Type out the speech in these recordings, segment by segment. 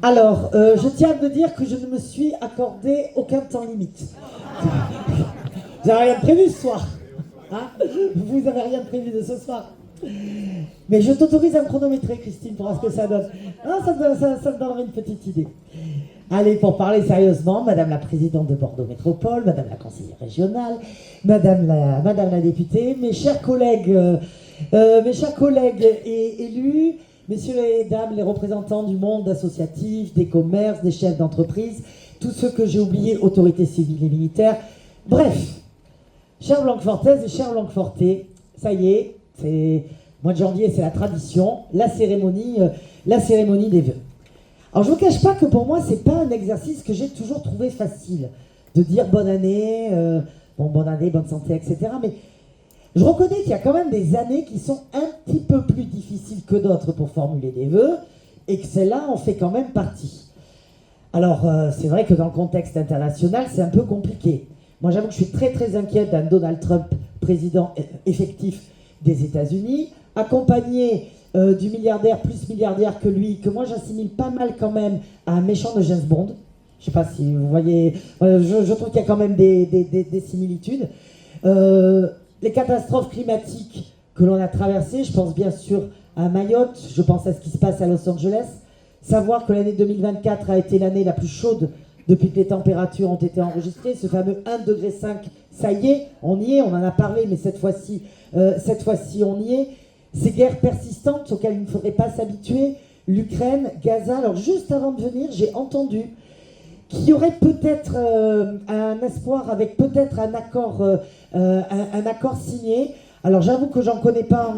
Alors, je tiens à me dire que je ne me suis accordé aucun temps limite. Vous n'avez rien prévu ce soir, hein? Vous n'avez rien prévu de ce soir. Mais je t'autorise à me chronométrer, Christine, pour voir ce que ça donne. Ah, ça me donnerait une petite idée. Allez, pour parler sérieusement, Madame la Présidente de Bordeaux Métropole, Madame la Conseillère Régionale, Madame la Députée, mes chers collègues et élus, Messieurs et dames, les représentants du monde associatif, des commerces, des chefs d'entreprise, tous ceux que j'ai oubliés, autorités civiles et militaires. Bref, chers Blanquefortaises et chers Blanquefortais, ça y est, c'est mois de janvier, c'est la tradition, la cérémonie des vœux. Alors je ne vous cache pas que pour moi, c'est pas un exercice que j'ai toujours trouvé facile, de dire bonne année, bonne santé, etc. Mais je reconnais qu'il y a quand même des années qui sont un petit peu plus difficiles que d'autres pour formuler des vœux, et que celle-là en fait quand même partie. Alors, c'est vrai que dans le contexte international, c'est un peu compliqué. Moi, j'avoue que je suis très très inquiète d'un Donald Trump, président effectif des États-Unis, accompagné du milliardaire plus milliardaire que lui, que moi j'assimile pas mal quand même à un méchant de James Bond. Je sais pas si vous voyez, je trouve qu'il y a quand même des similitudes. Les catastrophes climatiques que l'on a traversées, je pense bien sûr à Mayotte, je pense à ce qui se passe à Los Angeles. Savoir que l'année 2024 a été l'année la plus chaude depuis que les températures ont été enregistrées, ce fameux 1,5 degré, ça y est, on y est, on en a parlé, mais cette fois-ci on y est. Ces guerres persistantes auxquelles il ne faudrait pas s'habituer, l'Ukraine, Gaza. Alors juste avant de venir, j'ai entendu qu'il y aurait peut-être un espoir avec peut-être un accord signé. Alors j'avoue que j'en connais pas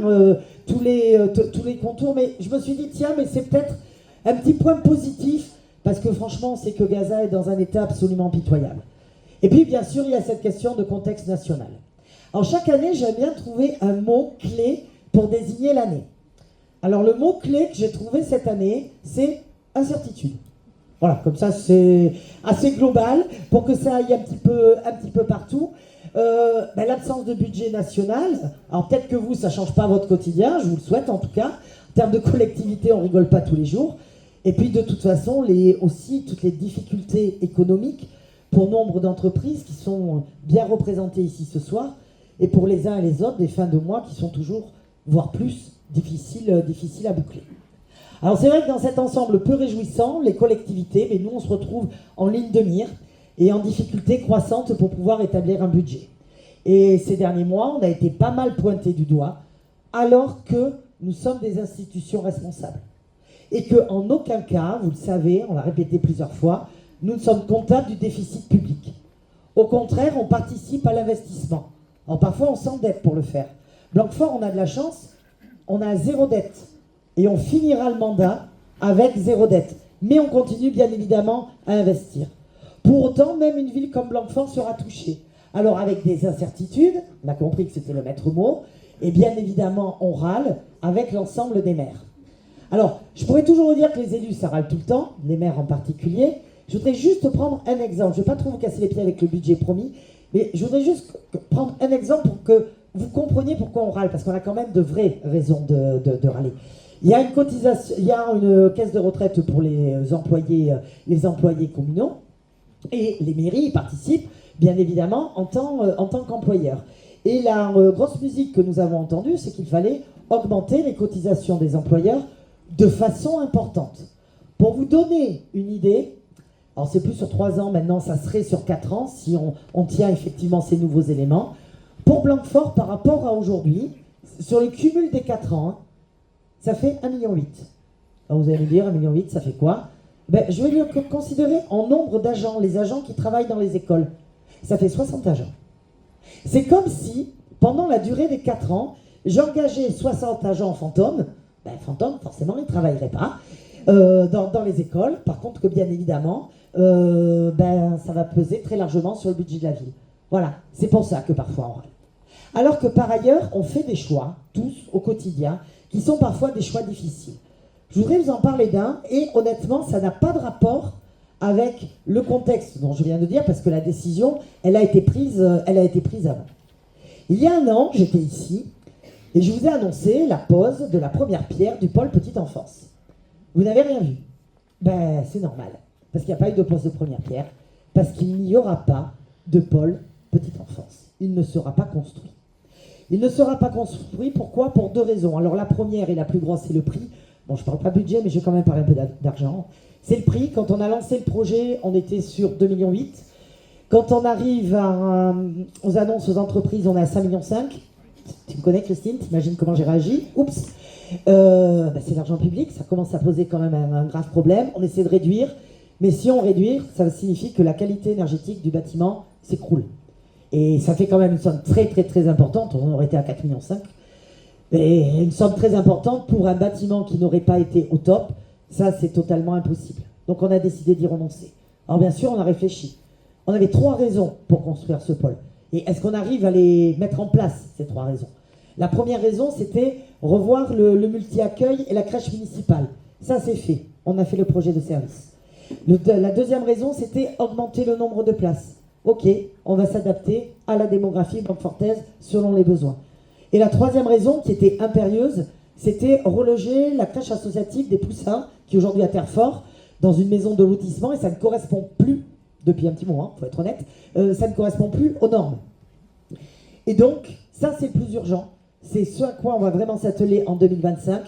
tous les contours, mais je me suis dit tiens, mais c'est peut-être un petit point positif, parce que franchement, on sait que Gaza est dans un état absolument pitoyable. Et puis bien sûr, il y a cette question de contexte national. Alors chaque année, j'aime bien trouver un mot clé pour désigner l'année. Alors le mot clé que j'ai trouvé cette année, c'est incertitude. Voilà, comme ça c'est assez global pour que ça aille un petit peu partout. L'absence de budget national, alors peut-être que vous, ça ne change pas votre quotidien, je vous le souhaite en tout cas. En termes de collectivité, on ne rigole pas tous les jours. Et puis de toute façon, aussi toutes les difficultés économiques pour nombre d'entreprises qui sont bien représentées ici ce soir, et pour les uns et les autres, des fins de mois qui sont toujours, voire plus, difficiles à boucler. Alors c'est vrai que dans cet ensemble peu réjouissant, les collectivités, mais nous on se retrouve en ligne de mire et en difficulté croissante pour pouvoir établir un budget. Et ces derniers mois, on a été pas mal pointés du doigt, alors que nous sommes des institutions responsables. Et qu'en aucun cas, vous le savez, on l'a répété plusieurs fois, nous ne sommes comptables du déficit public. Au contraire, on participe à l'investissement. Alors parfois, on s'endette pour le faire. Blanquefort, on a de la chance, on a 0 dette. Et on finira le mandat avec 0 dette. Mais on continue bien évidemment à investir. Pour autant, même une ville comme Blanquefort sera touchée. Alors avec des incertitudes, on a compris que c'était le maître mot, et bien évidemment, on râle avec l'ensemble des maires. Alors, je pourrais toujours vous dire que les élus, ça râle tout le temps, les maires en particulier. Je voudrais juste prendre un exemple. Je ne vais pas trop vous casser les pieds avec le budget promis, mais je voudrais juste prendre un exemple pour que vous compreniez pourquoi on râle, parce qu'on a quand même de vraies raisons de râler. Il y a une cotisation, il y a une caisse de retraite pour les employés communaux, et les mairies y participent, bien évidemment, en tant qu'employeurs. Et la grosse musique que nous avons entendue, c'est qu'il fallait augmenter les cotisations des employeurs de façon importante. Pour vous donner une idée, alors c'est plus sur 3 ans, maintenant ça serait sur 4 ans, si on tient effectivement ces nouveaux éléments. Pour Blanquefort, par rapport à aujourd'hui, sur le cumul des 4 ans, ça fait 1,8 million. Alors vous allez me dire, 1,8 million, ça fait quoi? Je vais le considérer en nombre d'agents, les agents qui travaillent dans les écoles. Ça fait 60 agents. C'est comme si, pendant la durée des 4 ans, j'engageais 60 agents fantômes. Fantômes, forcément, ils ne travailleraient pas dans les écoles. Par contre, que bien évidemment, ça va peser très largement sur le budget de la ville. Voilà, c'est pour ça que parfois on râle. Alors que par ailleurs, on fait des choix, tous, au quotidien, qui sont parfois des choix difficiles. Je voudrais vous en parler d'un, et honnêtement, ça n'a pas de rapport avec le contexte dont je viens de dire, parce que la décision, elle a été prise avant. Il y a 1 an, j'étais ici, et je vous ai annoncé la pose de la première pierre du pôle petite enfance. Vous n'avez rien vu. Ben, c'est normal. Parce qu'il n'y a pas eu de pose de première pierre. Parce qu'il n'y aura pas de pôle petite enfance. Il ne sera pas construit. Il ne sera pas construit, pourquoi? Pour 2 raisons. Alors la première et la plus grosse, c'est le prix. Bon, je ne parle pas budget, mais je vais quand même parler un peu d'argent. C'est le prix. Quand on a lancé le projet, on était sur 2,8 millions. Quand on arrive aux annonces aux entreprises, on est à 5,5 millions. Tu me connais, Christine? T'imagines comment j'ai réagi? Oups. C'est l'argent public, ça commence à poser quand même un grave problème. On essaie de réduire, mais si on réduit, ça signifie que la qualité énergétique du bâtiment s'écroule. Et ça fait quand même une somme très très très importante, on aurait été à 4,5 millions. Et une somme très importante pour un bâtiment qui n'aurait pas été au top, ça c'est totalement impossible. Donc on a décidé d'y renoncer. Alors bien sûr, on a réfléchi. On avait 3 raisons pour construire ce pôle. Et est-ce qu'on arrive à les mettre en place, ces 3 raisons? La première raison, c'était revoir le multi-accueil et la crèche municipale. Ça, c'est fait. On a fait le projet de service. La deuxième raison, c'était augmenter le nombre de places. Ok, on va s'adapter à la démographie blanquefortaise selon les besoins. Et la troisième raison, qui était impérieuse, c'était reloger la crèche associative des Poussins, qui est aujourd'hui à Terrefort, dans une maison de lotissement, et ça ne correspond plus, depuis un petit moment, il faut être honnête, ça ne correspond plus aux normes. Et donc, ça c'est plus urgent. C'est ce à quoi on va vraiment s'atteler en 2025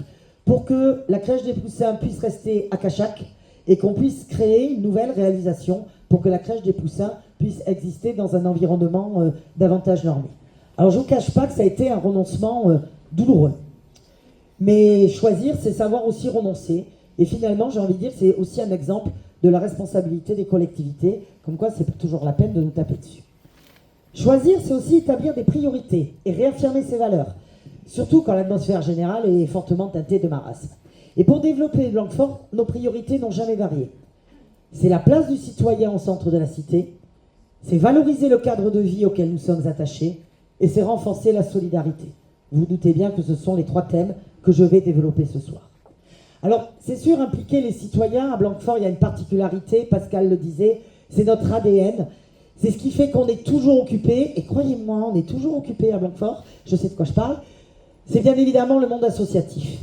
pour que la crèche des Poussins puisse rester à Cachac et qu'on puisse créer une nouvelle réalisation pour que la crèche des Poussins puisse exister dans un environnement davantage normé. Alors je ne vous cache pas que ça a été un renoncement douloureux. Mais choisir, c'est savoir aussi renoncer. Et finalement, j'ai envie de dire, c'est aussi un exemple de la responsabilité des collectivités, comme quoi c'est pas toujours la peine de nous taper dessus. Choisir, c'est aussi établir des priorités et réaffirmer ses valeurs, surtout quand l'atmosphère générale est fortement teintée de marasme. Et pour développer Blanquefort, nos priorités n'ont jamais varié. C'est la place du citoyen au centre de la cité, c'est valoriser le cadre de vie auquel nous sommes attachés, et c'est renforcer la solidarité. Vous vous doutez bien que ce sont les 3 thèmes que je vais développer ce soir. Alors, c'est sûr, impliquer les citoyens, à Blanquefort, il y a une particularité, Pascal le disait, c'est notre ADN. C'est ce qui fait qu'on est toujours occupé, et croyez-moi, on est toujours occupé à Blanquefort, je sais de quoi je parle. C'est bien évidemment le monde associatif.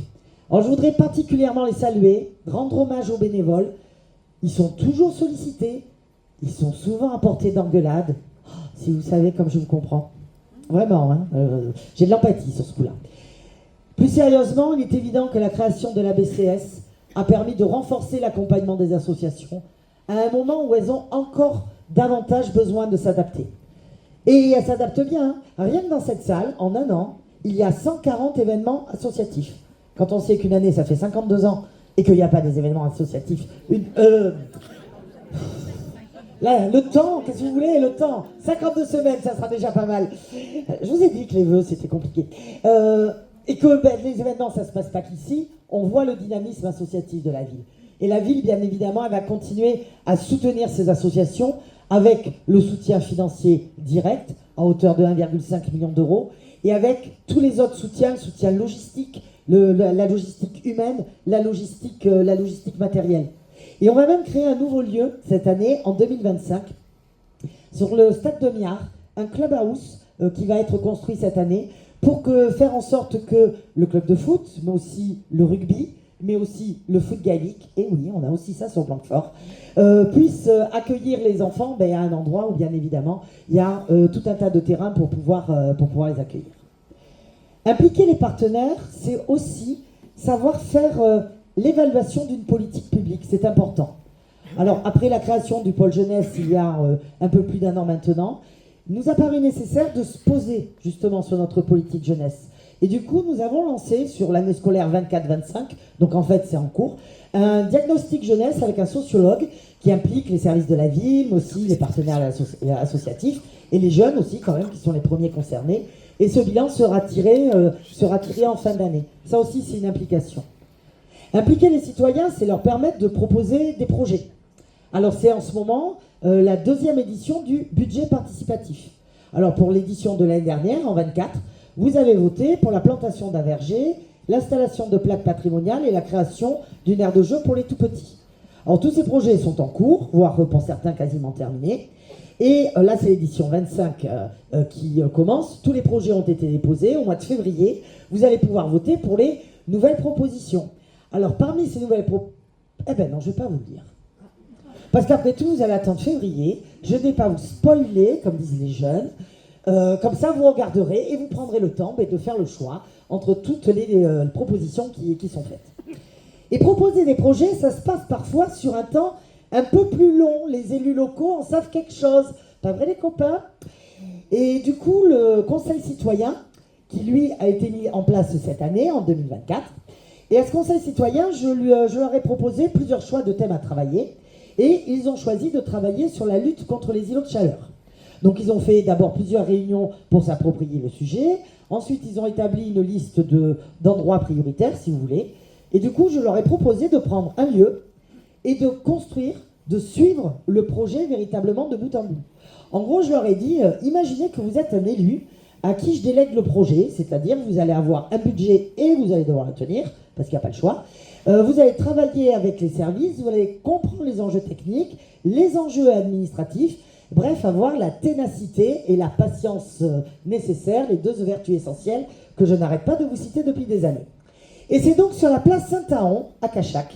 Alors, je voudrais particulièrement les saluer, rendre hommage aux bénévoles. Ils sont toujours sollicités, ils sont souvent à portée d'engueulade. Oh, si vous savez comme je vous comprends. Vraiment, hein, j'ai de l'empathie sur ce coup-là. Plus sérieusement, il est évident que la création de la BCS a permis de renforcer l'accompagnement des associations à un moment où elles ont encore davantage besoin de s'adapter. Et elles s'adaptent bien. Rien que dans cette salle, en un an, il y a 140 événements associatifs. Quand on sait qu'une année, ça fait 52 ans et qu'il n'y a pas des événements associatifs... Là, le temps, qu'est-ce que vous voulez, le temps 52 semaines, ça sera déjà pas mal. Je vous ai dit que les vœux, c'était compliqué. Et que les événements, ça ne se passe pas qu'ici, on voit le dynamisme associatif de la ville. Et la ville, bien évidemment, elle va continuer à soutenir ces associations avec le soutien financier direct, à hauteur de 1,5 million d'euros, et avec tous les autres soutiens, le soutien logistique, la logistique humaine, la logistique matérielle. Et on va même créer un nouveau lieu cette année, en 2025, sur le stade de Miard, un clubhouse qui va être construit cette année pour faire en sorte que le club de foot, mais aussi le rugby, mais aussi le foot gaélique, et oui, on a aussi ça sur Blanquefort, puisse accueillir les enfants à un endroit où, bien évidemment, il y a tout un tas de terrains pour pouvoir les accueillir. Impliquer les partenaires, c'est aussi savoir faire l'évaluation d'une politique publique, c'est important. Alors, après la création du pôle jeunesse, il y a un peu plus d'1 an maintenant, il nous a paru nécessaire de se poser justement sur notre politique jeunesse. Et du coup, nous avons lancé sur l'année scolaire 24-25, donc en fait c'est en cours, un diagnostic jeunesse avec un sociologue qui implique les services de la ville, mais aussi les partenaires associatifs, et les jeunes aussi quand même, qui sont les premiers concernés. Et ce bilan sera tiré en fin d'année. Ça aussi, c'est une implication. Impliquer les citoyens, c'est leur permettre de proposer des projets. Alors c'est en ce moment la 2e édition du budget participatif. Alors pour l'édition de l'année dernière, en 24, vous avez voté pour la plantation d'un verger, l'installation de plaques patrimoniales et la création d'une aire de jeu pour les tout-petits. Alors tous ces projets sont en cours, voire pour certains quasiment terminés. Et là, c'est l'édition 25 qui commence. Tous les projets ont été déposés au mois de février. Vous allez pouvoir voter pour les nouvelles propositions. Alors parmi ces nouvelles Eh ben non, je ne vais pas vous le dire. Parce qu'après tout, vous allez attendre février. Je ne vais pas vous spoiler, comme disent les jeunes. Comme ça, vous regarderez et vous prendrez le temps de faire le choix entre toutes les propositions qui sont faites. Et proposer des projets, ça se passe parfois sur un temps un peu plus long. Les élus locaux en savent quelque chose. Pas vrai, les copains? Et du coup, le Conseil citoyen, qui lui a été mis en place cette année, en 2024, et à ce Conseil citoyen, je leur ai proposé plusieurs choix de thèmes à travailler. Et ils ont choisi de travailler sur la lutte contre les îlots de chaleur. Donc ils ont fait d'abord plusieurs réunions pour s'approprier le sujet. Ensuite, ils ont établi une liste d'endroits prioritaires, si vous voulez. Et du coup, je leur ai proposé de prendre un lieu et de construire, de suivre le projet véritablement de bout en bout. En gros, je leur ai dit, imaginez que vous êtes un élu à qui je délègue le projet, c'est-à-dire vous allez avoir un budget et vous allez devoir le tenir, parce qu'il n'y a pas le choix. Vous allez travailler avec les services, vous allez comprendre les enjeux techniques, les enjeux administratifs, bref, avoir la ténacité et la patience nécessaires, les deux vertus essentielles que je n'arrête pas de vous citer depuis des années. Et c'est donc sur la place Saint-Aon, à Cachac,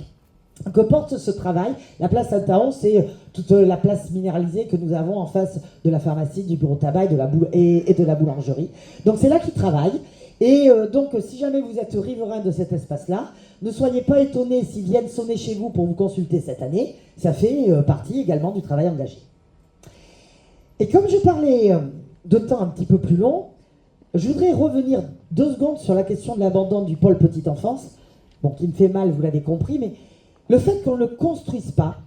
que porte ce travail. La place Saint-Aon, c'est toute la place minéralisée que nous avons en face de la pharmacie, du bureau de tabac et de la boulangerie. Donc c'est là qu'ils travaillent. Et donc, si jamais vous êtes riverain de cet espace-là, ne soyez pas étonnés s'ils viennent sonner chez vous pour vous consulter cette année. Ça fait partie également du travail engagé. Et comme je parlais de temps un petit peu plus long, je voudrais revenir 2 secondes sur la question de l'abandon du pôle petite enfance. Bon, qui me fait mal, vous l'avez compris, mais le fait qu'on ne le construise pas,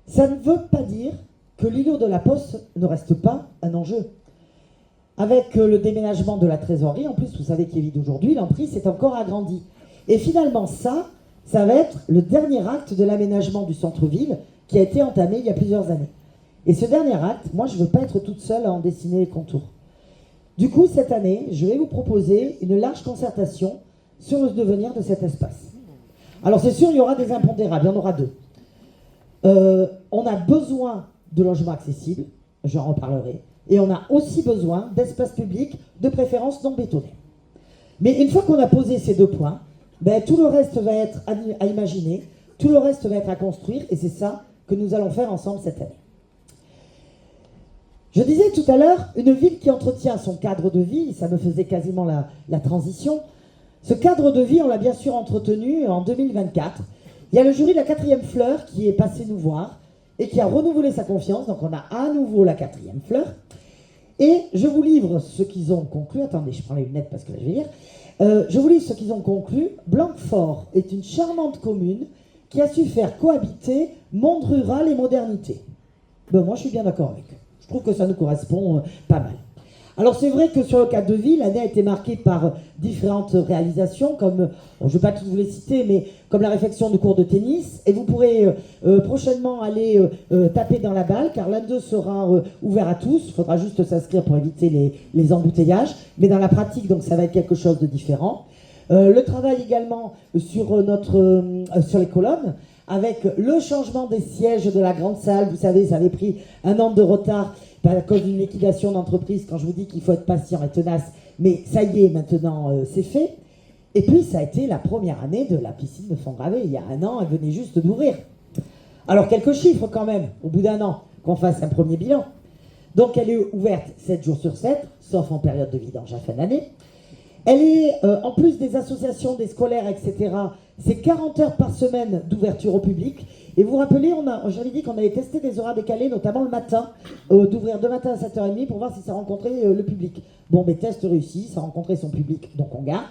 ça ne veut pas dire que l'îlot de la Poste ne reste pas un enjeu. Avec le déménagement de la trésorerie, en plus, vous savez qu'il est vide aujourd'hui, l'emprise s'est encore agrandie. Et finalement, ça va être le dernier acte de l'aménagement du centre-ville qui a été entamé il y a plusieurs années. Et ce dernier acte, moi, je ne veux pas être toute seule à en dessiner les contours. Du coup, cette année, je vais vous proposer une large concertation sur le devenir de cet espace. Alors, c'est sûr, il y aura des impondérables, il y en aura 2. On a besoin de logements accessibles, j'en reparlerai. Et on a aussi besoin d'espaces publics, de préférence non bétonnés. Mais une fois qu'on a posé ces 2 points, ben, tout le reste va être à imaginer, tout le reste va être à construire, et c'est ça que nous allons faire ensemble cette année. Je disais tout à l'heure, une ville qui entretient son cadre de vie, ça me faisait quasiment la transition. Ce cadre de vie, on l'a bien sûr entretenu en 2024. Il y a le jury de la 4e fleur qui est passé nous voir et qui a renouvelé sa confiance, donc on a à nouveau la 4e fleur. Et je vous livre ce qu'ils ont conclu. Attendez, je prends les lunettes parce que là je vais lire. Je vous livre ce qu'ils ont conclu. Blanquefort est une charmante commune qui a su faire cohabiter monde rural et modernité. Ben, moi je suis bien d'accord avec eux. Je trouve que ça nous correspond pas mal. Alors c'est vrai que sur le cadre de vie, l'année a été marquée par différentes réalisations, comme, je ne vais pas toutes vous les citer, mais comme la réfection de cours de tennis. Et vous pourrez prochainement aller taper dans la balle, car l'un d'eux sera ouvert à tous. Il faudra juste s'inscrire pour éviter les embouteillages. Mais dans la pratique, donc, ça va être quelque chose de différent. Le travail également sur les colonnes, avec le changement des sièges de la grande salle. Vous savez, ça avait pris 1 an de retard à cause d'une liquidation d'entreprise, quand je vous dis qu'il faut être patient et tenace, mais ça y est, maintenant c'est fait. Et puis ça a été la première année de la piscine de Fontgravé. Il y a 1 an, elle venait juste d'ouvrir. Alors quelques chiffres quand même, au bout d'1 an, qu'on fasse un premier bilan. Donc elle est ouverte 7 jours sur 7, sauf en période de vidange à fin d'année. Elle est, en plus des associations, des scolaires, etc., c'est 40 heures par semaine d'ouverture au public. Et vous vous rappelez, j'avais dit qu'on avait testé des horaires décalés, notamment le matin, d'ouvrir de matin à 7h30 pour voir si ça rencontrait le public. Bon, mais test réussi, ça rencontrait son public, donc on garde.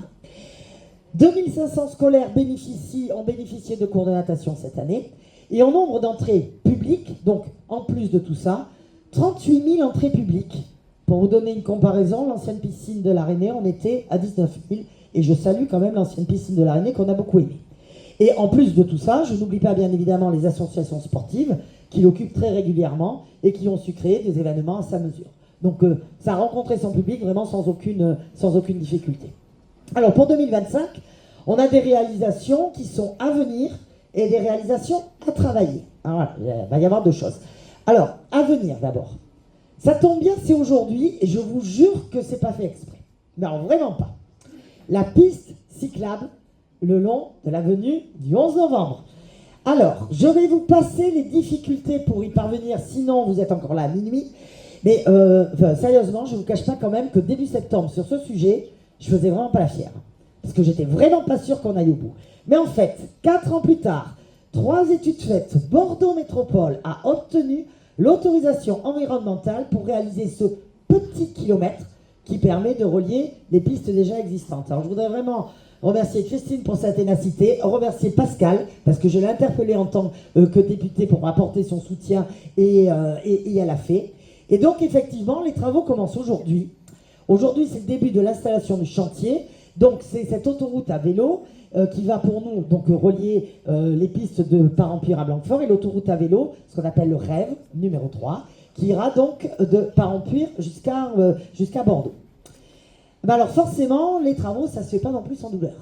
2500 scolaires ont bénéficié de cours de natation cette année. Et en nombre d'entrées publiques, donc en plus de tout ça, 38 000 entrées publiques. Pour vous donner une comparaison, l'ancienne piscine de l'Arénée, on était à 19 000. Et je salue quand même l'ancienne piscine de l'Arénée qu'on a beaucoup aimée. Et en plus de tout ça, je n'oublie pas bien évidemment les associations sportives qui l'occupent très régulièrement et qui ont su créer des événements à sa mesure. Donc ça a rencontré son public vraiment sans aucune difficulté. Alors pour 2025, on a des réalisations qui sont à venir et des réalisations à travailler. Alors voilà, il va y avoir 2 choses. Alors, à venir d'abord. Ça tombe bien, c'est aujourd'hui, et je vous jure que c'est pas fait exprès. Non, vraiment pas. La piste cyclable le long de l'avenue du 11 novembre. Alors, je vais vous passer les difficultés pour y parvenir, sinon vous êtes encore là à minuit. Mais sérieusement, je ne vous cache pas quand même que début septembre, sur ce sujet, je faisais vraiment pas la fière. Parce que j'étais vraiment pas sûr qu'on aille au bout. Mais en fait, 4 ans plus tard, 3 études faites, Bordeaux Métropole a obtenu l'autorisation environnementale pour réaliser ce petit kilomètre qui permet de relier les pistes déjà existantes. Alors je voudrais vraiment remercier Christine pour sa ténacité, remercier Pascal, parce que je l'ai interpellé en tant que député pour apporter son soutien et elle a fait. Et donc effectivement, les travaux commencent aujourd'hui. Aujourd'hui, c'est le début de l'installation du chantier. Donc c'est cette autoroute à vélo qui va pour nous donc relier les pistes de Parempire à Blanquefort et l'autoroute à vélo, ce qu'on appelle le REV numéro 3, qui ira donc de Parempire jusqu'à Bordeaux. Ben alors forcément, les travaux, ça ne se fait pas non plus sans douleur.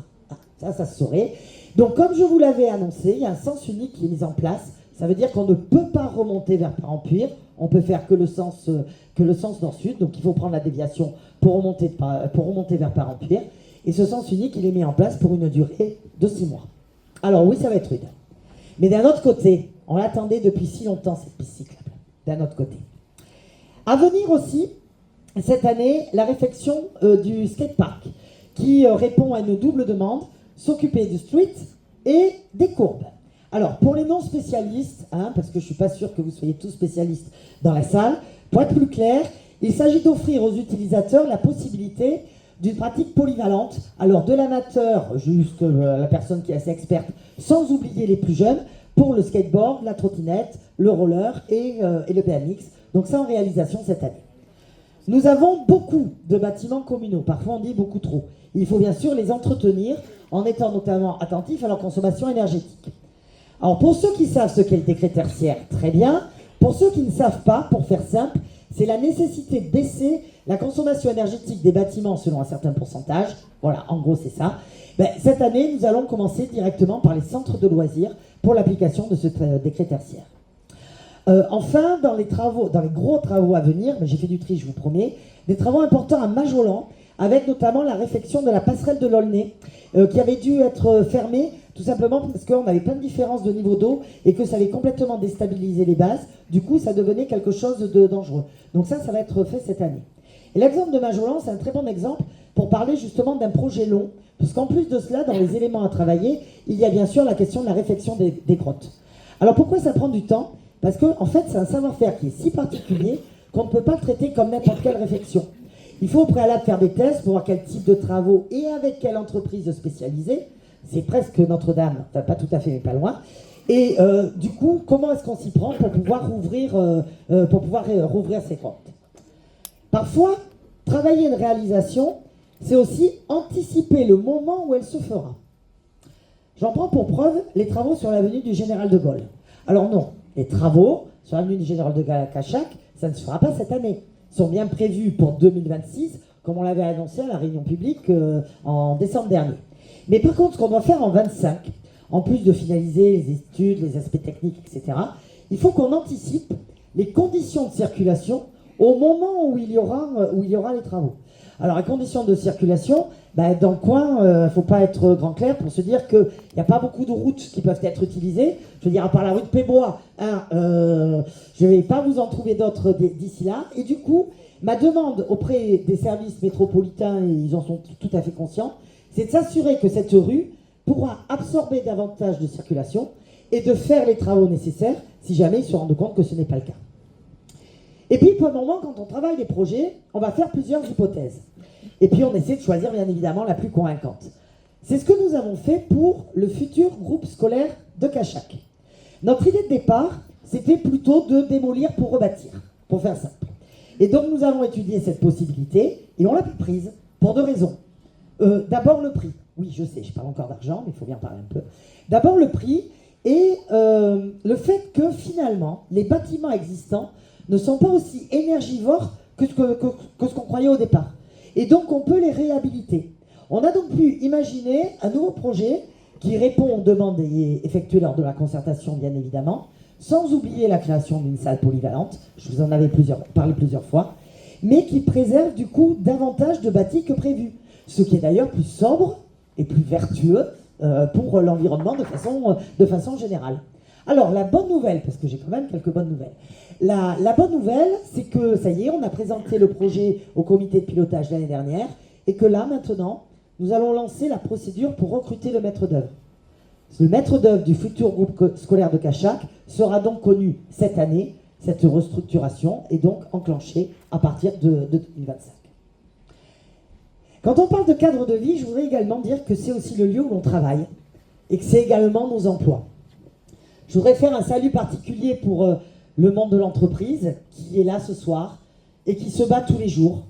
Ah, ça se saurait. Donc comme je vous l'avais annoncé, il y a un sens unique qui est mis en place. Ça veut dire qu'on ne peut pas remonter vers Parempire. On peut faire que le sens nord-sud. Donc il faut prendre la déviation pour remonter vers Parempire. Et ce sens unique, il est mis en place pour une durée de 6 mois. Alors oui, ça va être rude. Mais d'un autre côté, on l'attendait depuis si longtemps, cette piste cyclable. D'un autre côté. À venir aussi, cette année, la réfection du skatepark, qui répond à une double demande, s'occuper du street et des courbes. Alors, pour les non-spécialistes, parce que je ne suis pas sûr que vous soyez tous spécialistes dans la salle, pour être plus clair, il s'agit d'offrir aux utilisateurs la possibilité d'une pratique polyvalente, alors de l'amateur jusqu'à la personne qui est assez experte, sans oublier les plus jeunes, pour le skateboard, la trottinette, le roller et le BMX. Donc ça en réalisation cette année. Nous avons beaucoup de bâtiments communaux, parfois on dit beaucoup trop. Il faut bien sûr les entretenir en étant notamment attentifs à leur consommation énergétique. Alors pour ceux qui savent ce qu'est le décret tertiaire, très bien. Pour ceux qui ne savent pas, pour faire simple, c'est la nécessité de baisser la consommation énergétique des bâtiments selon un certain pourcentage. Voilà, en gros c'est ça. Cette année, nous allons commencer directement par les centres de loisirs pour l'application de ce décret tertiaire. Enfin, dans les gros travaux à venir, mais j'ai fait du tri, je vous promets, des travaux importants à Majolan, avec notamment la réfection de la passerelle de l'Aulnay, qui avait dû être fermée, tout simplement parce qu'on avait plein de différences de niveau d'eau et que ça avait complètement déstabilisé les bases. Du coup, ça devenait quelque chose de dangereux. Donc ça va être fait cette année. Et l'exemple de Majolan, c'est un très bon exemple pour parler justement d'un projet long, puisqu'en plus de cela, dans les éléments à travailler, il y a bien sûr la question de la réfection des grottes. Alors pourquoi ça prend du temps ? Parce que, en fait, c'est un savoir-faire qui est si particulier qu'on ne peut pas le traiter comme n'importe quelle réflexion. Il faut au préalable faire des tests pour voir quel type de travaux et avec quelle entreprise spécialisée. C'est presque Notre-Dame, enfin, pas tout à fait, mais pas loin. Et du coup, comment est-ce qu'on s'y prend pour pouvoir rouvrir ces grottes ? Parfois, travailler une réalisation, c'est aussi anticiper le moment où elle se fera. J'en prends pour preuve les travaux sur l'avenue du Général de Gaulle. Alors non, les travaux sur l'avenue du Général de Gaulle à Cachac, ça ne se fera pas cette année. Ils sont bien prévus pour 2026, comme on l'avait annoncé à la réunion publique en décembre dernier. Mais par contre, ce qu'on doit faire en 2025, en plus de finaliser les études, les aspects techniques, etc., il faut qu'on anticipe les conditions de circulation au moment où il y aura les travaux. Alors, les conditions de circulation, dans le coin, il ne faut pas être grand clair pour se dire qu'il n'y a pas beaucoup de routes qui peuvent être utilisées. Je veux dire, à part la rue de Pébois, je ne vais pas vous en trouver d'autres d'ici là. Et du coup, ma demande auprès des services métropolitains, et ils en sont tout à fait conscients, c'est de s'assurer que cette rue pourra absorber davantage de circulation et de faire les travaux nécessaires si jamais ils se rendent compte que ce n'est pas le cas. Et puis, pour le moment, quand on travaille les projets, on va faire plusieurs hypothèses. Et puis, on essaie de choisir, bien évidemment, la plus convaincante. C'est ce que nous avons fait pour le futur groupe scolaire de Cachac. Notre idée de départ, c'était plutôt de démolir pour rebâtir, pour faire simple. Et donc, nous avons étudié cette possibilité et on l'a pas prise pour 2 raisons. D'abord, le prix. Oui, je sais, je parle encore d'argent, mais il faut bien parler un peu. D'abord, le prix et le fait que, finalement, les bâtiments existants ne sont pas aussi énergivores que ce qu'on croyait au départ. Et donc, on peut les réhabiliter. On a donc pu imaginer un nouveau projet qui répond aux demandes effectuées lors de la concertation, bien évidemment, sans oublier la création d'une salle polyvalente, je vous en avais parlé plusieurs fois, mais qui préserve du coup davantage de bâti que prévu, ce qui est d'ailleurs plus sobre et plus vertueux pour l'environnement de façon générale. Alors, la bonne nouvelle, parce que j'ai quand même quelques bonnes nouvelles. La bonne nouvelle, c'est que ça y est, on a présenté le projet au comité de pilotage l'année dernière, et que là, maintenant, nous allons lancer la procédure pour recruter le maître d'œuvre. Le maître d'œuvre du futur groupe scolaire de Cachac sera donc connu cette année. Cette restructuration est donc enclenchée à partir de 2025. Quand on parle de cadre de vie, je voudrais également dire que c'est aussi le lieu où l'on travaille et que c'est également nos emplois. Je voudrais faire un salut particulier pour le monde de l'entreprise qui est là ce soir et qui se bat tous les jours.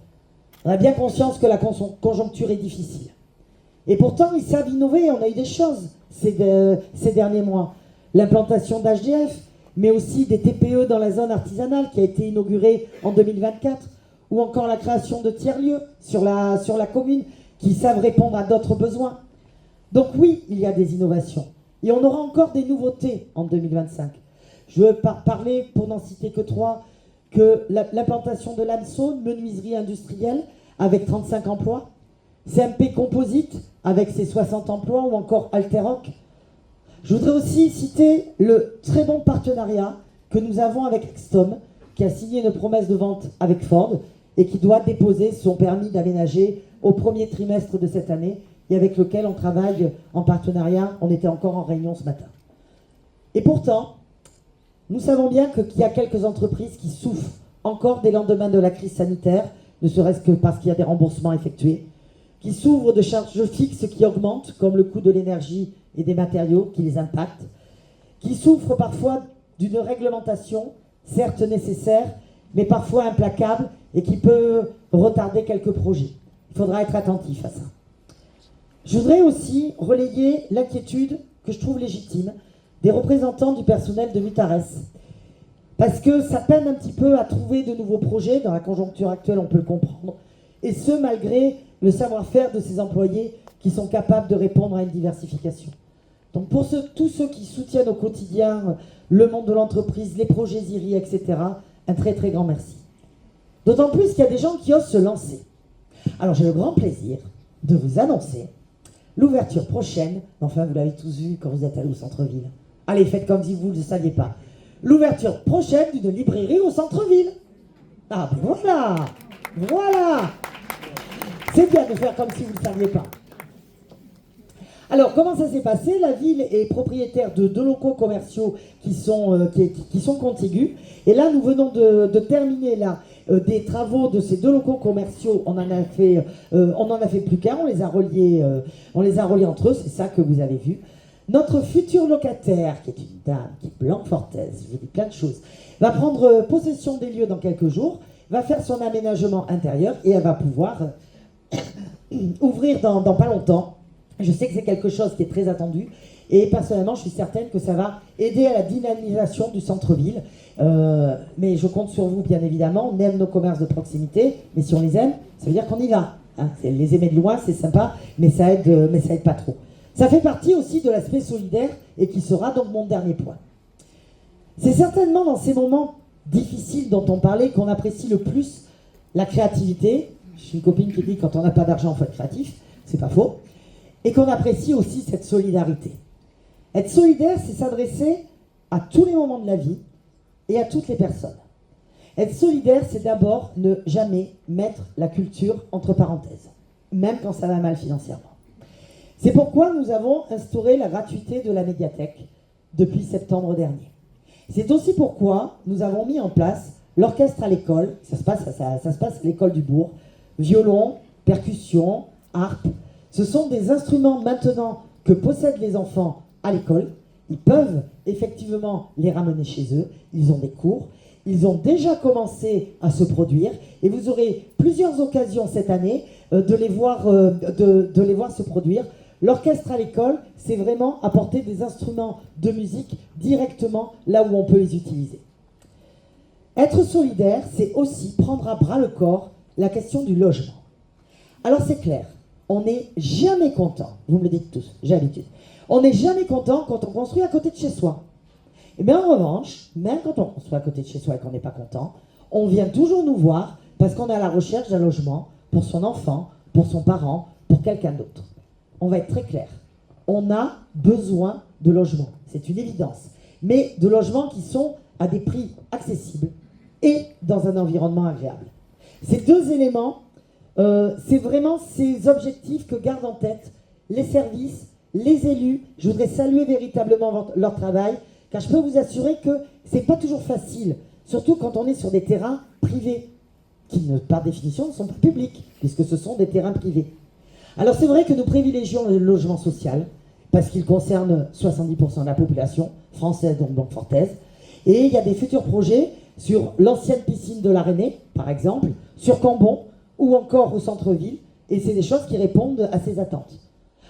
On a bien conscience que la conjoncture est difficile. Et pourtant, ils savent innover. On a eu des choses ces derniers mois. L'implantation d'HDF, mais aussi des TPE dans la zone artisanale qui a été inaugurée en 2024, ou encore la création de tiers-lieux sur la commune qui savent répondre à d'autres besoins. Donc oui, il y a des innovations. Et on aura encore des nouveautés en 2025. Je veux parler, pour n'en citer que 3, que l'implantation de l'AMSO, menuiserie industrielle, avec 35 emplois, CMP Composite, avec ses 60 emplois, ou encore Alteroc. Je voudrais aussi citer le très bon partenariat que nous avons avec Extom, qui a signé une promesse de vente avec Ford et qui doit déposer son permis d'aménager au premier trimestre de cette année et avec lequel on travaille en partenariat. On était encore en réunion ce matin. Et pourtant, nous savons bien qu'il y a quelques entreprises qui souffrent encore des lendemains de la crise sanitaire, ne serait-ce que parce qu'il y a des remboursements effectués, qui souffrent de charges fixes qui augmentent, comme le coût de l'énergie et des matériaux qui les impactent, qui souffrent parfois d'une réglementation, certes nécessaire, mais parfois implacable, et qui peut retarder quelques projets. Il faudra être attentif à ça. Je voudrais aussi relayer l'inquiétude, que je trouve légitime, des représentants du personnel de Mutares. Parce que ça peine un petit peu à trouver de nouveaux projets, dans la conjoncture actuelle on peut le comprendre, et ce malgré le savoir-faire de ces employés qui sont capables de répondre à une diversification. Donc pour tous ceux qui soutiennent au quotidien le monde de l'entreprise, les projets ZIRI, etc., un très très grand merci. D'autant plus qu'il y a des gens qui osent se lancer. Alors j'ai le grand plaisir de vous annoncer l'ouverture prochaine, enfin vous l'avez tous vu quand vous êtes allés au centre-ville. Allez, faites comme si vous ne le saviez pas. L'ouverture prochaine d'une librairie au centre-ville. Ah ben voilà, voilà. C'est bien de faire comme si vous ne le saviez pas. Alors, comment ça s'est passé? La ville est propriétaire de 2 locaux commerciaux qui sont contigus. Et là, nous venons de terminer des travaux de ces 2 locaux commerciaux. On en a fait plus qu'un. On les a reliés entre eux. C'est ça que vous avez vu. Notre futur locataire, qui est une dame, qui est blanquefortaise, je vous dis plein de choses, va prendre possession des lieux dans quelques jours, va faire son aménagement intérieur et elle va pouvoir ouvrir dans pas longtemps. Je sais que c'est quelque chose qui est très attendu et personnellement je suis certaine que ça va aider à la dynamisation du centre-ville, mais je compte sur vous bien évidemment. On aime nos commerces de proximité, mais si on les aime, ça veut dire qu'on y va, hein. Les aimer de loin c'est sympa, mais ça aide pas trop. Ça fait partie aussi de l'aspect solidaire et qui sera donc mon dernier point. C'est certainement dans ces moments difficiles dont on parlait qu'on apprécie le plus la créativité. J'ai une copine qui dit quand on n'a pas d'argent il faut être créatif, c'est pas faux. Et qu'on apprécie aussi cette solidarité. Être solidaire, c'est s'adresser à tous les moments de la vie et à toutes les personnes. Être solidaire, c'est d'abord ne jamais mettre la culture entre parenthèses, même quand ça va mal financièrement. C'est pourquoi nous avons instauré la gratuité de la médiathèque depuis septembre dernier. C'est aussi pourquoi nous avons mis en place l'orchestre à l'école. Ça se passe à l'école du bourg. Violon, percussion, harpe. Ce sont des instruments maintenant que possèdent les enfants à l'école. Ils peuvent effectivement les ramener chez eux. Ils ont des cours. Ils ont déjà commencé à se produire. Et vous aurez plusieurs occasions cette année de les voir se produire. L'orchestre à l'école, c'est vraiment apporter des instruments de musique directement là où on peut les utiliser. Être solidaire, c'est aussi prendre à bras le corps la question du logement. Alors c'est clair. On n'est jamais content, vous me le dites tous, j'ai l'habitude. On n'est jamais content quand on construit à côté de chez soi. Et bien en revanche, même quand on construit à côté de chez soi et qu'on n'est pas content, on vient toujours nous voir parce qu'on est à la recherche d'un logement pour son enfant, pour son parent, pour quelqu'un d'autre. On va être très clair. On a besoin de logement, c'est une évidence. mais de logements qui sont à des prix accessibles et dans un environnement agréable. Ces deux éléments, c'est vraiment ces objectifs que gardent en tête les services, les élus. Je voudrais saluer véritablement leur travail, car je peux vous assurer que ce n'est pas toujours facile, surtout quand on est sur des terrains privés, qui par définition ne sont pas publics, puisque ce sont des terrains privés. Alors c'est vrai que nous privilégions le logement social, parce qu'il concerne 70% de la population française, donc blanquefortaise, et il y a des futurs projets sur l'ancienne piscine de l'Arénée, par exemple, sur Cambon, ou encore au centre-ville, et c'est des choses qui répondent à ces attentes.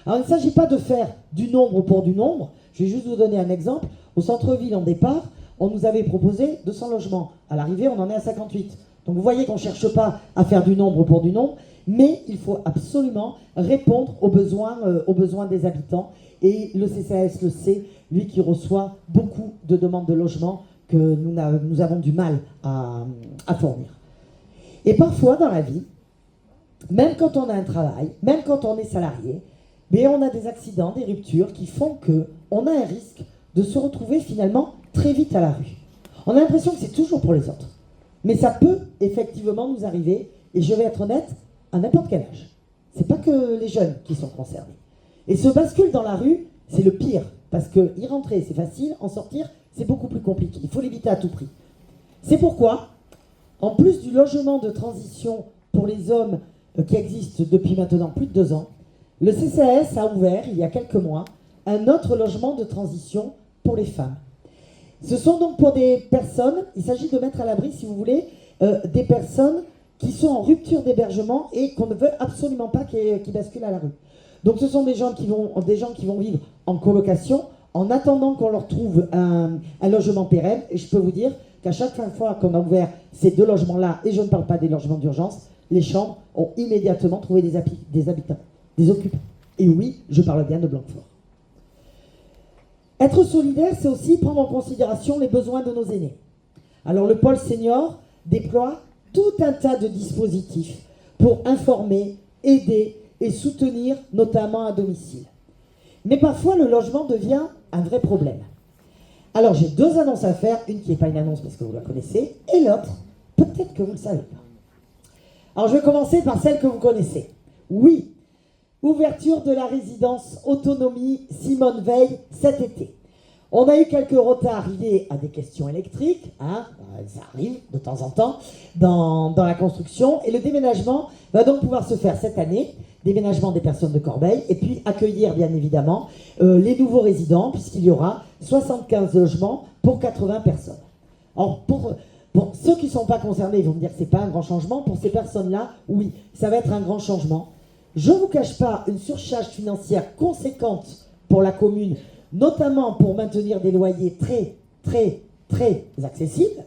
Alors il ne s'agit pas de faire du nombre pour du nombre, je vais juste vous donner un exemple. Au centre-ville, en départ, on nous avait proposé 200 logements. À l'arrivée, on en est à 58. Donc vous voyez qu'on ne cherche pas à faire du nombre pour du nombre, mais il faut absolument répondre aux besoins des habitants. Et le CCAS le sait, lui qui reçoit beaucoup de demandes de logement que nous avons du mal à fournir. Et parfois dans la vie, même quand on a un travail, même quand on est salarié, mais on a des accidents, des ruptures qui font qu'on a un risque de se retrouver finalement très vite à la rue. On a l'impression que c'est toujours pour les autres. Mais ça peut effectivement nous arriver, et je vais être honnête, à n'importe quel âge. C'est pas que les jeunes qui sont concernés. Et ce bascule dans la rue, c'est le pire, parce que y rentrer c'est facile, en sortir c'est beaucoup plus compliqué. Il faut l'éviter à tout prix. C'est pourquoi, en plus du logement de transition pour les hommes qui existe depuis maintenant plus de 2 ans, le CCAS a ouvert, il y a quelques mois, un autre logement de transition pour les femmes. Ce sont donc pour des personnes, il s'agit de mettre à l'abri, si vous voulez, des personnes qui sont en rupture d'hébergement et qu'on ne veut absolument pas qui basculent à la rue. Donc ce sont des gens qui vont vivre en colocation, en attendant qu'on leur trouve un logement pérenne. Et je peux vous dire qu'à chaque fois qu'on a ouvert ces 2 logements-là, et je ne parle pas des logements d'urgence, les chambres ont immédiatement trouvé des habitants, des occupants. Et oui, je parle bien de Blanquefort. Être solidaire, c'est aussi prendre en considération les besoins de nos aînés. Alors le pôle senior déploie tout un tas de dispositifs pour informer, aider et soutenir, notamment à domicile. Mais parfois, le logement devient un vrai problème. Alors j'ai 2 annonces à faire, une qui n'est pas une annonce parce que vous la connaissez, et l'autre, peut-être que vous ne le savez pas. Alors je vais commencer par celle que vous connaissez. Oui, ouverture de la résidence autonomie Simone Veil cet été. On a eu quelques retards liés à des questions électriques, ça arrive de temps en temps, dans la construction, et le déménagement va donc pouvoir se faire cette année, déménagement des personnes de Corbeil, et puis accueillir bien évidemment les nouveaux résidents, puisqu'il y aura 75 logements pour 80 personnes. Alors pour ceux qui ne sont pas concernés, ils vont me dire que ce n'est pas un grand changement. Pour ces personnes-là, oui, ça va être un grand changement. Je ne vous cache pas une surcharge financière conséquente pour la commune, notamment pour maintenir des loyers très, très, très accessibles.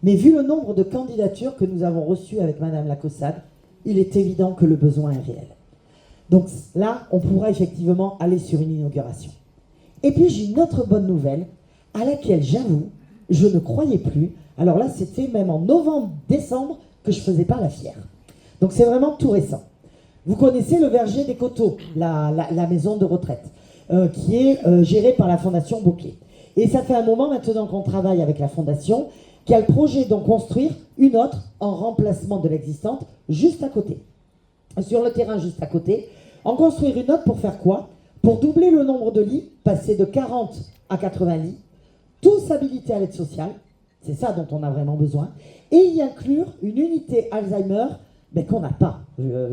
Mais vu le nombre de candidatures que nous avons reçues avec Madame Lacossade, il est évident que le besoin est réel. Donc là, on pourra effectivement aller sur une inauguration. Et puis j'ai une autre bonne nouvelle, à laquelle j'avoue, je ne croyais plus. Alors là, c'était même en novembre-décembre que je faisais pas la fière. Donc c'est vraiment tout récent. Vous connaissez le Verger des Coteaux, la maison de retraite, qui est gérée par la Fondation Bocquet. Et ça fait un moment maintenant qu'on travaille avec la Fondation, qui a le projet d'en construire une autre en remplacement de l'existante, juste à côté. Sur le terrain juste à côté. En construire une autre pour faire quoi? Pour doubler le nombre de lits, passer de 40 à 80 lits, tous habilités à l'aide sociale, c'est ça dont on a vraiment besoin, et y inclure une unité Alzheimer qu'on n'a pas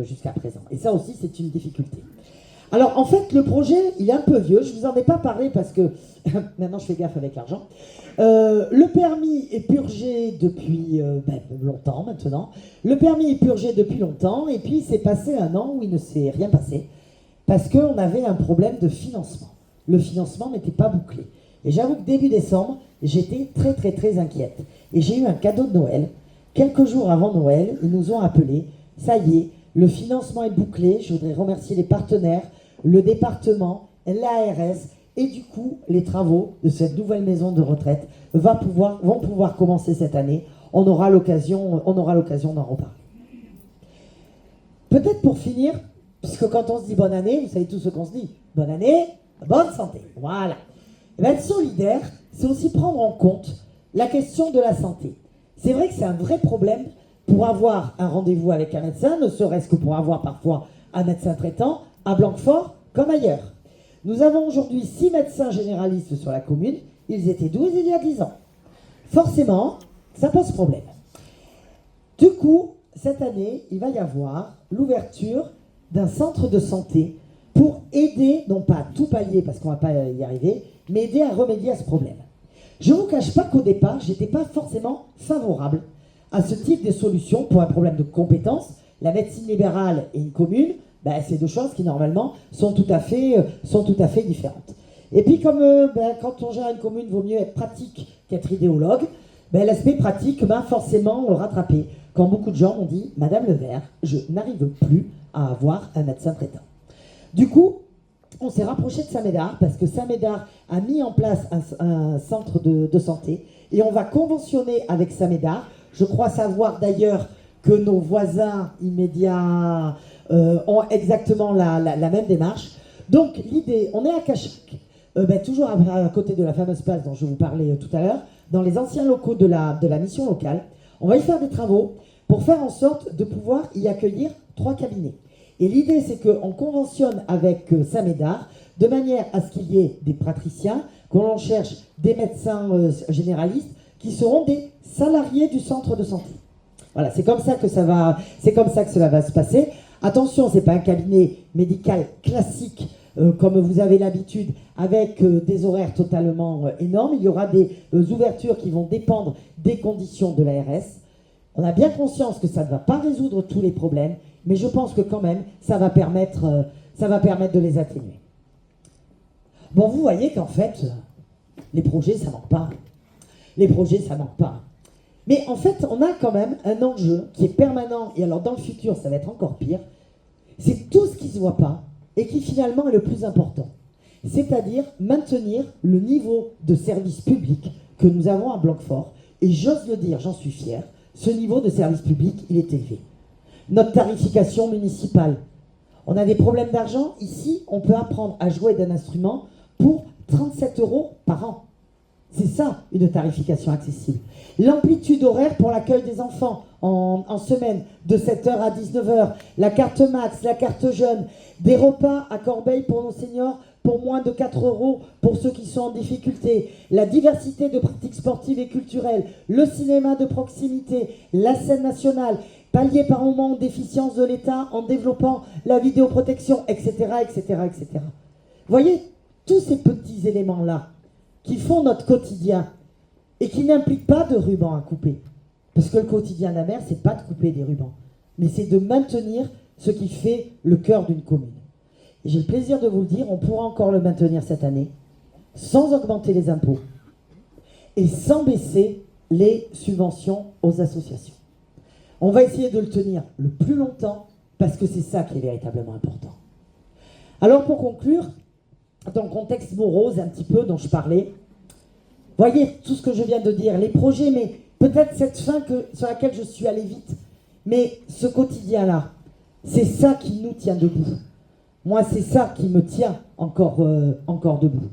jusqu'à présent. Et ça aussi, c'est une difficulté. Alors, en fait, le projet, il est un peu vieux. Je ne vous en ai pas parlé parce que, maintenant, je fais gaffe avec l'argent. Le permis est purgé depuis longtemps, maintenant. Le permis est purgé depuis longtemps. Et puis, il s'est passé 1 an où il ne s'est rien passé parce qu'on avait un problème de financement. Le financement n'était pas bouclé. Et j'avoue que début décembre, j'étais très, très, très inquiète. Et j'ai eu un cadeau de Noël. Quelques jours avant Noël, ils nous ont appelés. Ça y est, le financement est bouclé. Je voudrais remercier les partenaires, le département, l'ARS, et du coup, les travaux de cette nouvelle maison de retraite vont pouvoir commencer cette année. On aura l'occasion d'en reparler. Peut-être pour finir, puisque quand on se dit bonne année, vous savez tout ce qu'on se dit. Bonne année, bonne santé. Voilà. Et bien, être solidaire, c'est aussi prendre en compte la question de la santé. C'est vrai que c'est un vrai problème pour avoir un rendez-vous avec un médecin, ne serait-ce que pour avoir parfois un médecin traitant, à Blanquefort comme ailleurs. Nous avons aujourd'hui 6 médecins généralistes sur la commune, ils étaient 12 il y a 10 ans. Forcément, ça pose problème. Du coup, cette année, il va y avoir l'ouverture d'un centre de santé pour aider, non pas à tout pallier parce qu'on ne va pas y arriver, mais aider à remédier à ce problème. Je ne vous cache pas qu'au départ, je n'étais pas forcément favorable à ce type de solution pour un problème de compétences. La médecine libérale et une commune, ben, c'est deux choses qui normalement sont tout à fait différentes. Et puis comme quand on gère une commune, il vaut mieux être pratique qu'être idéologue, ben, l'aspect pratique m'a forcément rattrapé. Quand beaucoup de gens m'ont dit « Madame Levert, je n'arrive plus à avoir un médecin traitant ». Du coup, on s'est rapproché de Saint-Médard parce que Saint-Médard a mis en place un centre de santé et on va conventionner avec Saint-Médard. Je crois savoir d'ailleurs que nos voisins immédiats ont exactement la même démarche. Donc l'idée, on est à Cachac, toujours à côté de la fameuse place dont je vous parlais tout à l'heure, dans les anciens locaux de la mission locale. On va y faire des travaux pour faire en sorte de pouvoir y accueillir 3 cabinets. Et l'idée, c'est qu'on conventionne avec Saint-Médard de manière à ce qu'il y ait des praticiens, qu'on cherche des médecins généralistes qui seront des salariés du centre de santé. Voilà, c'est comme ça que cela va se passer. Attention, c'est pas un cabinet médical classique comme vous avez l'habitude, avec des horaires totalement énormes. Il y aura des ouvertures qui vont dépendre des conditions de l'ARS. On a bien conscience que ça ne va pas résoudre tous les problèmes, mais je pense que quand même, ça va permettre de les atténuer. Bon, vous voyez qu'en fait, les projets, ça manque pas. Les projets, ça manque pas. Mais en fait, on a quand même un enjeu qui est permanent, et alors dans le futur, ça va être encore pire. C'est tout ce qui ne se voit pas, et qui finalement est le plus important. C'est-à-dire maintenir le niveau de service public que nous avons à Blanquefort. Et j'ose le dire, j'en suis fier, ce niveau de service public, il est élevé. Notre tarification municipale. On a des problèmes d'argent. Ici, on peut apprendre à jouer d'un instrument pour 37 € par an. C'est ça, une tarification accessible. L'amplitude horaire pour l'accueil des enfants en semaine, de 7h à 19h. La carte max, la carte jeune. Des repas à Corbeil pour nos seniors pour moins de 4 € pour ceux qui sont en difficulté. La diversité de pratiques sportives et culturelles. Le cinéma de proximité. La scène nationale. Pallier par moment aux déficiences de l'État en développant la vidéoprotection, etc., etc., etc. Vous voyez, tous ces petits éléments-là qui font notre quotidien et qui n'impliquent pas de ruban à couper. Parce que le quotidien d'un maire, c'est pas de couper des rubans, mais c'est de maintenir ce qui fait le cœur d'une commune. Et j'ai le plaisir de vous le dire, on pourra encore le maintenir cette année, sans augmenter les impôts et sans baisser les subventions aux associations. On va essayer de le tenir le plus longtemps, parce que c'est ça qui est véritablement important. Alors pour conclure, dans le contexte morose un petit peu dont je parlais, voyez tout ce que je viens de dire, les projets, mais peut-être cette fin sur laquelle je suis allé vite, mais ce quotidien-là, c'est ça qui nous tient debout. Moi, c'est ça qui me tient encore debout.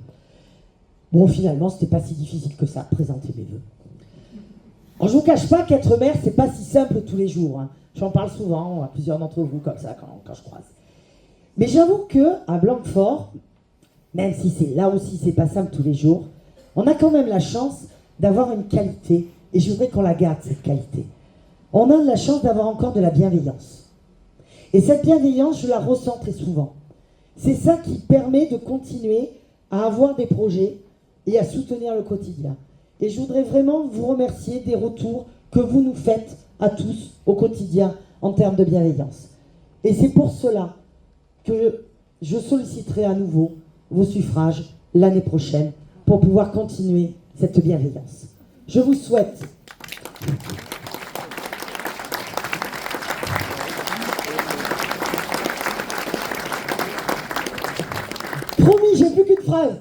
Bon, finalement, c'était pas si difficile que ça, présenter mes vœux. Alors, je vous cache pas qu'être maire, c'est pas si simple tous les jours. Hein. J'en parle souvent à plusieurs d'entre vous, comme ça, quand je croise. Mais j'avoue qu'à Blanquefort, même si là aussi c'est pas simple tous les jours, on a quand même la chance d'avoir une qualité, et je voudrais qu'on la garde, cette qualité. On a la chance d'avoir encore de la bienveillance. Et cette bienveillance, je la ressens très souvent. C'est ça qui permet de continuer à avoir des projets et à soutenir le quotidien. Et je voudrais vraiment vous remercier des retours que vous nous faites à tous au quotidien en termes de bienveillance. Et c'est pour cela que je solliciterai à nouveau vos suffrages l'année prochaine pour pouvoir continuer cette bienveillance. Je vous souhaite promis, j'ai plus qu'une phrase.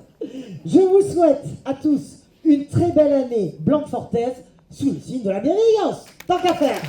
Je vous souhaite à tous une très belle année blanquefortaise sous le signe de la bienveillance. Tant qu'à faire.